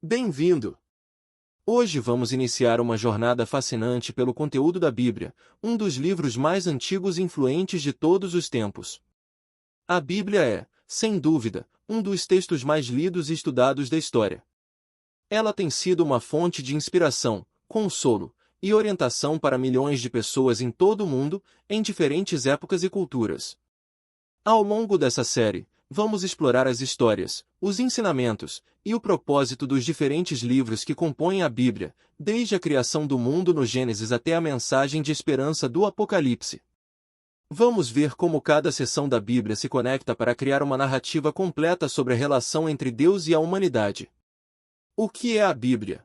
Bem-vindo! Hoje vamos iniciar uma jornada fascinante pelo conteúdo da Bíblia, um dos livros mais antigos e influentes de todos os tempos. A Bíblia é, sem dúvida, um dos textos mais lidos e estudados da história. Ela tem sido uma fonte de inspiração, consolo e orientação para milhões de pessoas em todo o mundo, em diferentes épocas e culturas. Ao longo dessa série, vamos explorar as histórias, os ensinamentos e o propósito dos diferentes livros que compõem a Bíblia, desde a criação do mundo no Gênesis até a mensagem de esperança do Apocalipse. Vamos ver como cada seção da Bíblia se conecta para criar uma narrativa completa sobre a relação entre Deus e a humanidade. O que é a Bíblia?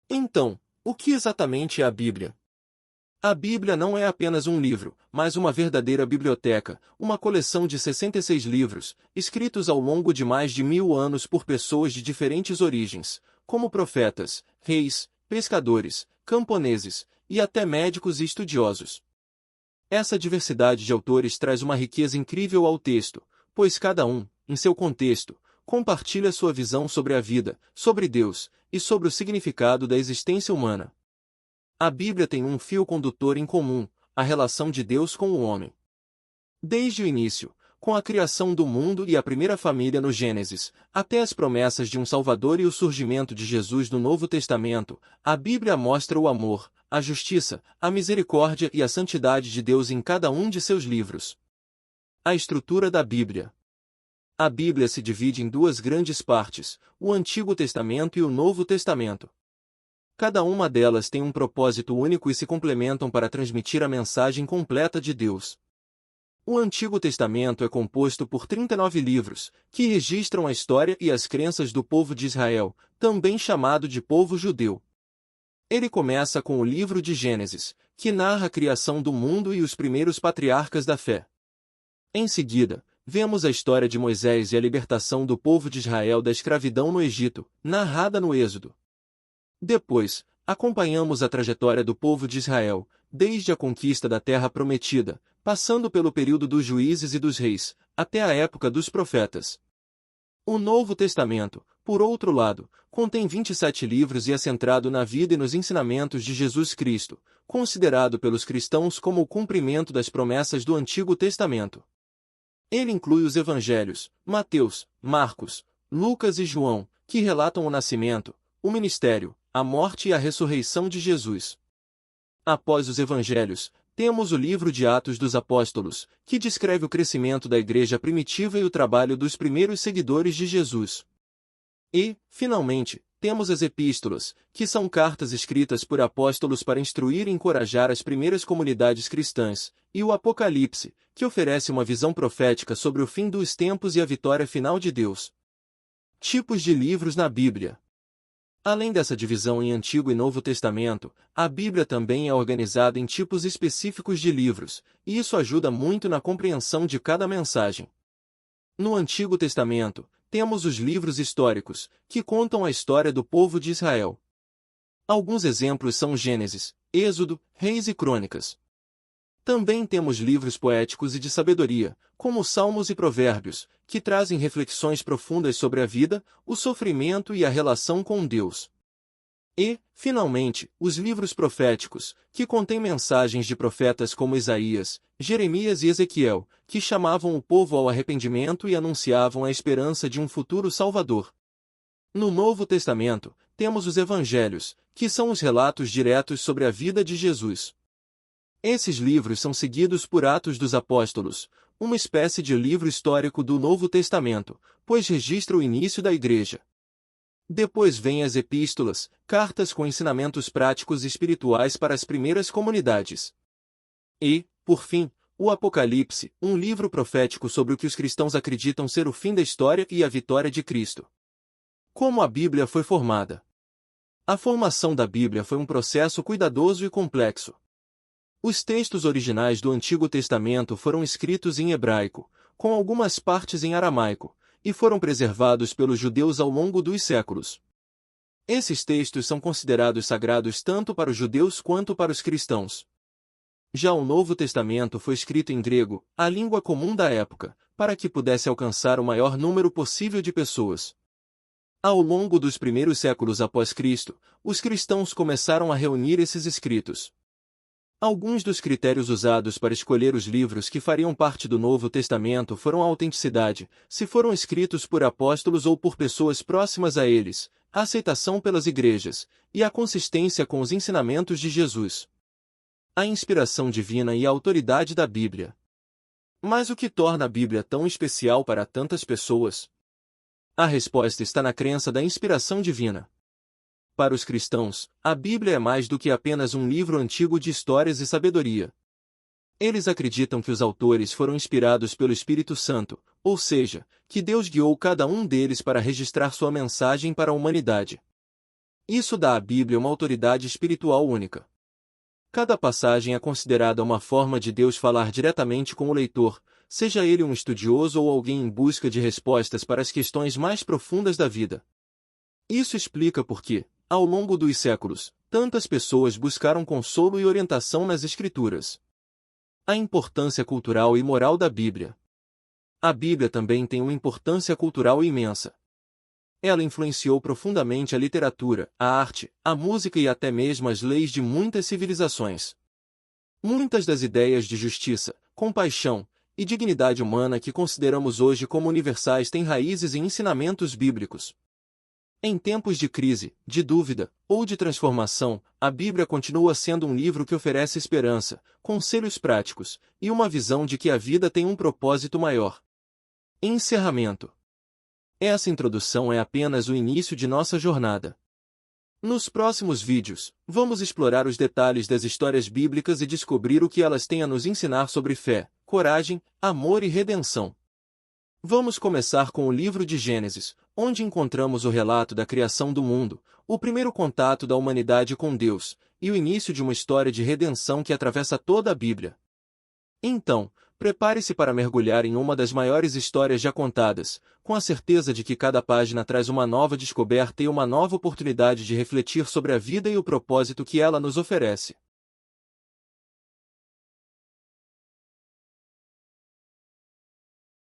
Então, o que exatamente é a Bíblia? A Bíblia não é apenas um livro, mas uma verdadeira biblioteca, uma coleção de 66 livros, escritos ao longo de mais de 1000 anos por pessoas de diferentes origens, como profetas, reis, pescadores, camponeses, e até médicos e estudiosos. Essa diversidade de autores traz uma riqueza incrível ao texto, pois cada um, em seu contexto, compartilha sua visão sobre a vida, sobre Deus, e sobre o significado da existência humana. A Bíblia tem um fio condutor em comum, a relação de Deus com o homem. Desde o início, com a criação do mundo e a primeira família no Gênesis, até as promessas de um Salvador e o surgimento de Jesus no Novo Testamento, a Bíblia mostra o amor, a justiça, a misericórdia e a santidade de Deus em cada um de seus livros. A estrutura da Bíblia. A Bíblia se divide em duas grandes partes, o Antigo Testamento e o Novo Testamento. Cada uma delas tem um propósito único e se complementam para transmitir a mensagem completa de Deus. O Antigo Testamento é composto por 39 livros, que registram a história e as crenças do povo de Israel, também chamado de povo judeu. Ele começa com o livro de Gênesis, que narra a criação do mundo e os primeiros patriarcas da fé. Em seguida, vemos a história de Moisés e a libertação do povo de Israel da escravidão no Egito, narrada no Êxodo. Depois, acompanhamos a trajetória do povo de Israel, desde a conquista da Terra Prometida, passando pelo período dos juízes e dos reis, até a época dos profetas. O Novo Testamento, por outro lado, contém 27 livros e é centrado na vida e nos ensinamentos de Jesus Cristo, considerado pelos cristãos como o cumprimento das promessas do Antigo Testamento. Ele inclui os evangelhos, Mateus, Marcos, Lucas e João, que relatam o nascimento, o ministério, a morte e a ressurreição de Jesus. Após os evangelhos, temos o livro de Atos dos Apóstolos, que descreve o crescimento da igreja primitiva e o trabalho dos primeiros seguidores de Jesus. E, finalmente, temos as epístolas, que são cartas escritas por apóstolos para instruir e encorajar as primeiras comunidades cristãs, e o Apocalipse, que oferece uma visão profética sobre o fim dos tempos e a vitória final de Deus. Tipos de livros na Bíblia. Além dessa divisão em Antigo e Novo Testamento, a Bíblia também é organizada em tipos específicos de livros, e isso ajuda muito na compreensão de cada mensagem. No Antigo Testamento, temos os livros históricos, que contam a história do povo de Israel. Alguns exemplos são Gênesis, Êxodo, Reis e Crônicas. Também temos livros poéticos e de sabedoria, como Salmos e Provérbios, que trazem reflexões profundas sobre a vida, o sofrimento e a relação com Deus. E, finalmente, os livros proféticos, que contêm mensagens de profetas como Isaías, Jeremias e Ezequiel, que chamavam o povo ao arrependimento e anunciavam a esperança de um futuro Salvador. No Novo Testamento, temos os Evangelhos, que são os relatos diretos sobre a vida de Jesus. Esses livros são seguidos por Atos dos Apóstolos, uma espécie de livro histórico do Novo Testamento, pois registra o início da Igreja. Depois vêm as epístolas, cartas com ensinamentos práticos e espirituais para as primeiras comunidades. E, por fim, o Apocalipse, um livro profético sobre o que os cristãos acreditam ser o fim da história e a vitória de Cristo. Como a Bíblia foi formada? A formação da Bíblia foi um processo cuidadoso e complexo. Os textos originais do Antigo Testamento foram escritos em hebraico, com algumas partes em aramaico, e foram preservados pelos judeus ao longo dos séculos. Esses textos são considerados sagrados tanto para os judeus quanto para os cristãos. Já o Novo Testamento foi escrito em grego, a língua comum da época, para que pudesse alcançar o maior número possível de pessoas. Ao longo dos primeiros séculos após Cristo, os cristãos começaram a reunir esses escritos. Alguns dos critérios usados para escolher os livros que fariam parte do Novo Testamento foram a autenticidade, se foram escritos por apóstolos ou por pessoas próximas a eles, a aceitação pelas igrejas, e a consistência com os ensinamentos de Jesus. A inspiração divina e a autoridade da Bíblia. Mas o que torna a Bíblia tão especial para tantas pessoas? A resposta está na crença da inspiração divina. Para os cristãos, a Bíblia é mais do que apenas um livro antigo de histórias e sabedoria. Eles acreditam que os autores foram inspirados pelo Espírito Santo, ou seja, que Deus guiou cada um deles para registrar sua mensagem para a humanidade. Isso dá à Bíblia uma autoridade espiritual única. Cada passagem é considerada uma forma de Deus falar diretamente com o leitor, seja ele um estudioso ou alguém em busca de respostas para as questões mais profundas da vida. Isso explica por que, ao longo dos séculos, tantas pessoas buscaram consolo e orientação nas Escrituras. A importância cultural e moral da Bíblia. A Bíblia também tem uma importância cultural imensa. Ela influenciou profundamente a literatura, a arte, a música e até mesmo as leis de muitas civilizações. Muitas das ideias de justiça, compaixão e dignidade humana que consideramos hoje como universais têm raízes em ensinamentos bíblicos. Em tempos de crise, de dúvida ou de transformação, a Bíblia continua sendo um livro que oferece esperança, conselhos práticos e uma visão de que a vida tem um propósito maior. Encerramento. Essa introdução é apenas o início de nossa jornada. Nos próximos vídeos, vamos explorar os detalhes das histórias bíblicas e descobrir o que elas têm a nos ensinar sobre fé, coragem, amor e redenção. Vamos começar com o livro de Gênesis, onde encontramos o relato da criação do mundo, o primeiro contato da humanidade com Deus, e o início de uma história de redenção que atravessa toda a Bíblia. Então, prepare-se para mergulhar em uma das maiores histórias já contadas, com a certeza de que cada página traz uma nova descoberta e uma nova oportunidade de refletir sobre a vida e o propósito que ela nos oferece.